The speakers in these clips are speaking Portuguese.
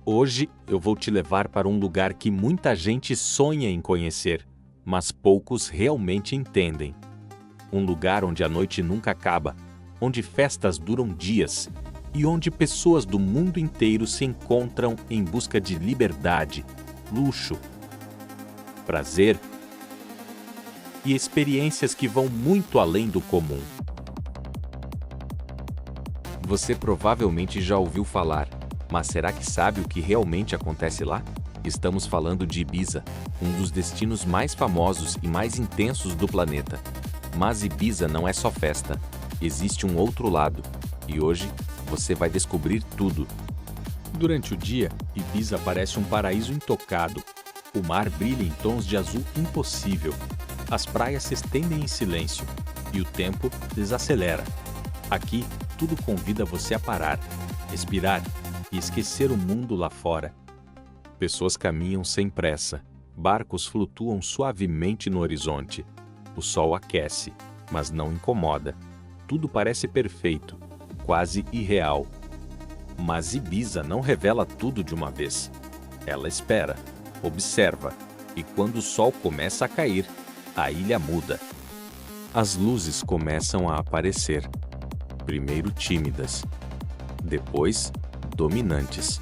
Hoje eu vou te levar para um lugar que muita gente sonha em conhecer, mas poucos realmente entendem. Um lugar onde a noite nunca acaba, onde festas duram dias e onde pessoas do mundo inteiro se encontram em busca de liberdade, luxo, prazer e experiências que vão muito além do comum. Você provavelmente já ouviu falar, mas será que sabe o que realmente acontece lá? Estamos falando de Ibiza, um dos destinos mais famosos e mais intensos do planeta. Mas Ibiza não é só festa, existe um outro lado, e hoje você vai descobrir tudo. Durante o dia, Ibiza parece um paraíso intocado. O mar brilha em tons de azul impossível, as praias se estendem em silêncio e o tempo desacelera. Aqui, tudo convida você a parar, respirar e esquecer o mundo lá fora. Pessoas caminham sem pressa, barcos flutuam suavemente no horizonte. O sol aquece, mas não incomoda. Tudo parece perfeito, quase irreal. Mas Ibiza não revela tudo de uma vez. Ela espera, observa, e quando o sol começa a cair, a ilha muda. As luzes começam a aparecer. Primeiro tímidas, depois dominantes.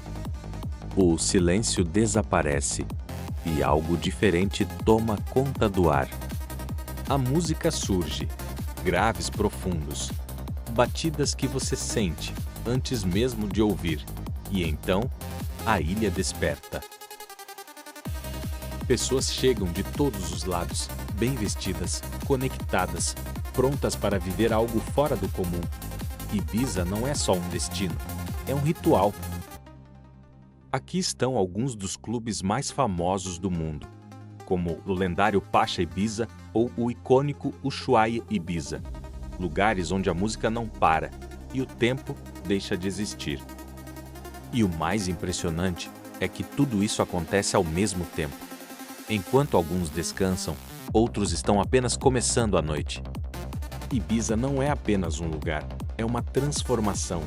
O silêncio desaparece e algo diferente toma conta do ar. A música surge, graves profundos, batidas que você sente antes mesmo de ouvir, e então a ilha desperta. Pessoas chegam de todos os lados, bem vestidas, conectadas, prontas para viver algo fora do comum. Ibiza não é só um destino, é um ritual. Aqui estão alguns dos clubes mais famosos do mundo, como o lendário Pacha Ibiza ou o icônico Ushuaia Ibiza, lugares onde a música não para e o tempo deixa de existir. E o mais impressionante é que tudo isso acontece ao mesmo tempo. Enquanto alguns descansam, outros estão apenas começando a noite. Ibiza não é apenas um lugar, é uma transformação,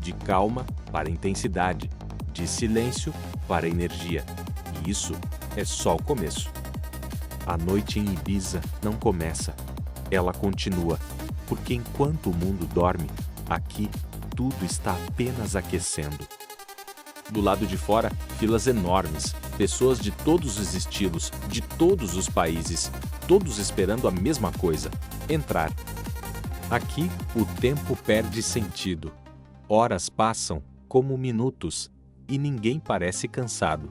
de calma para intensidade, de silêncio para energia. E isso é só o começo. A noite em Ibiza não começa, ela continua, porque enquanto o mundo dorme, aqui tudo está apenas aquecendo. Do lado de fora, filas enormes, pessoas de todos os estilos, de todos os países, todos esperando a mesma coisa: entrar. Aqui, o tempo perde sentido. Horas passam como minutos e ninguém parece cansado.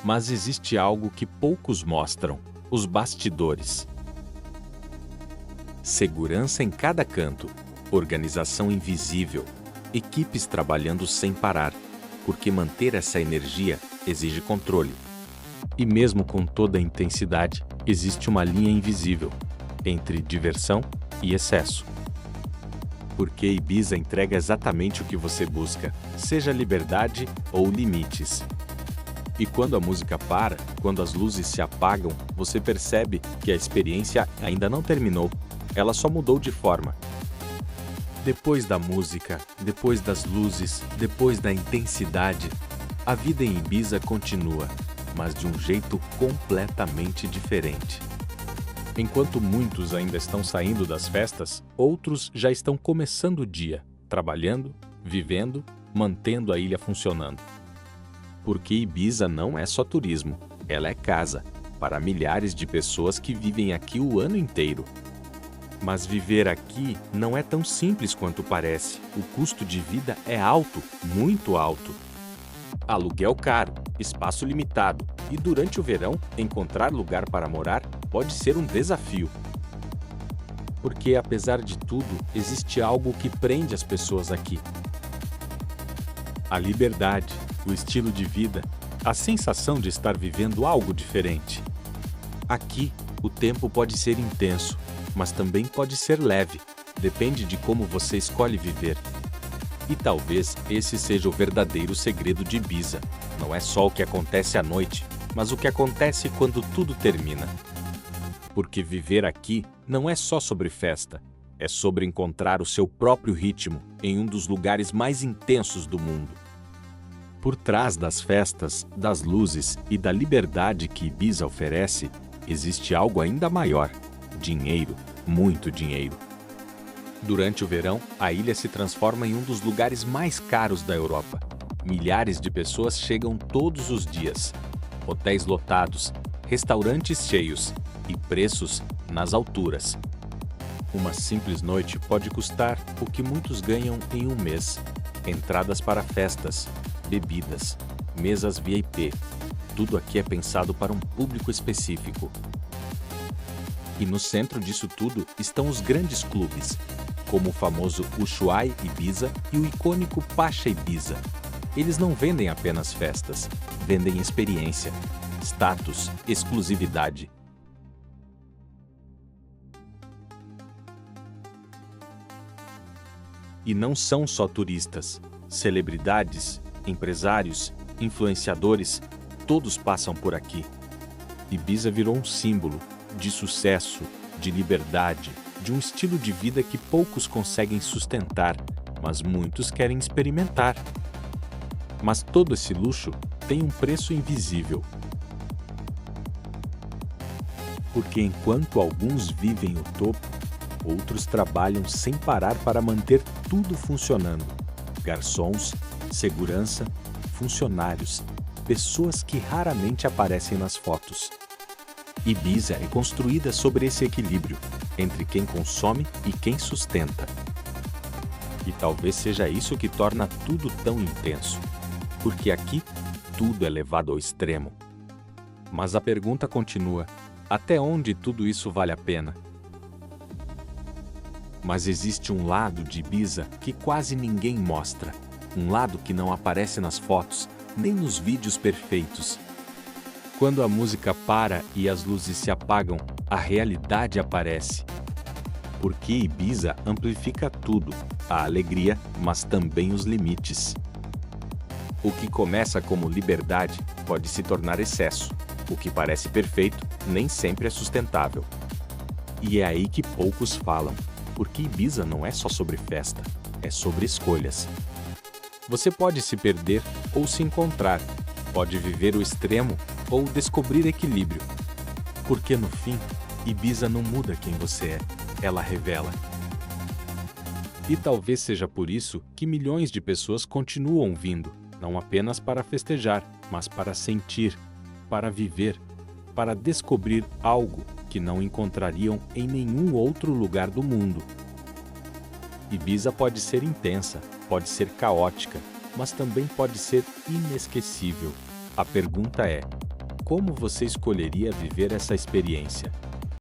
Mas existe algo que poucos mostram: os bastidores. Segurança em cada canto, organização invisível, equipes trabalhando sem parar, porque manter essa energia exige controle. E mesmo com toda a intensidade, existe uma linha invisível entre diversão e excesso. Porque Ibiza entrega exatamente o que você busca, seja liberdade ou limites. E quando a música para, quando as luzes se apagam, você percebe que a experiência ainda não terminou, ela só mudou de forma. Depois da música, depois das luzes, depois da intensidade, a vida em Ibiza continua, mas de um jeito completamente diferente. Enquanto muitos ainda estão saindo das festas, outros já estão começando o dia, trabalhando, vivendo, mantendo a ilha funcionando. Porque Ibiza não é só turismo, ela é casa para milhares de pessoas que vivem aqui o ano inteiro. Mas viver aqui não é tão simples quanto parece. O custo de vida é alto, muito alto. Aluguel caro, espaço limitado e durante o verão, encontrar lugar para morar pode ser um desafio. Porque, apesar de tudo, existe algo que prende as pessoas aqui. A liberdade, o estilo de vida, a sensação de estar vivendo algo diferente. Aqui, o tempo pode ser intenso, mas também pode ser leve, depende de como você escolhe viver. E talvez esse seja o verdadeiro segredo de Ibiza. Não é só o que acontece à noite, mas o que acontece quando tudo termina. Porque viver aqui não é só sobre festa, é sobre encontrar o seu próprio ritmo em um dos lugares mais intensos do mundo. Por trás das festas, das luzes e da liberdade que Ibiza oferece, existe algo ainda maior: dinheiro, muito dinheiro. Durante o verão, a ilha se transforma em um dos lugares mais caros da Europa. Milhares de pessoas chegam todos os dias. Hotéis lotados, restaurantes cheios e preços nas alturas. Uma simples noite pode custar o que muitos ganham em um mês. Entradas para festas, bebidas, mesas VIP. Tudo aqui é pensado para um público específico. E no centro disso tudo estão os grandes clubes, como o famoso Ushuaia Ibiza e o icônico Pacha Ibiza. Eles não vendem apenas festas, vendem experiência, status, exclusividade. E não são só turistas, celebridades, empresários, influenciadores, todos passam por aqui. Ibiza virou um símbolo de sucesso, de liberdade, de um estilo de vida que poucos conseguem sustentar, mas muitos querem experimentar. Mas todo esse luxo tem um preço invisível. Porque enquanto alguns vivem o topo, outros trabalham sem parar para manter tudo funcionando. Garçons, segurança, funcionários, pessoas que raramente aparecem nas fotos. Ibiza é construída sobre esse equilíbrio entre quem consome e quem sustenta. E talvez seja isso que torna tudo tão intenso, porque aqui tudo é levado ao extremo. Mas a pergunta continua: até onde tudo isso vale a pena? Mas existe um lado de Ibiza que quase ninguém mostra, um lado que não aparece nas fotos, nem nos vídeos perfeitos. Quando a música para e as luzes se apagam, a realidade aparece. Porque Ibiza amplifica tudo, a alegria, mas também os limites. O que começa como liberdade pode se tornar excesso. O que parece perfeito nem sempre é sustentável. E é aí que poucos falam, porque Ibiza não é só sobre festa, é sobre escolhas. Você pode se perder ou se encontrar, pode viver o extremo ou descobrir equilíbrio. Porque no fim, Ibiza não muda quem você é, ela revela. E talvez seja por isso que milhões de pessoas continuam vindo, não apenas para festejar, mas para sentir, para viver, para descobrir algo que não encontrariam em nenhum outro lugar do mundo. Ibiza pode ser intensa, pode ser caótica, mas também pode ser inesquecível. A pergunta é: como você escolheria viver essa experiência?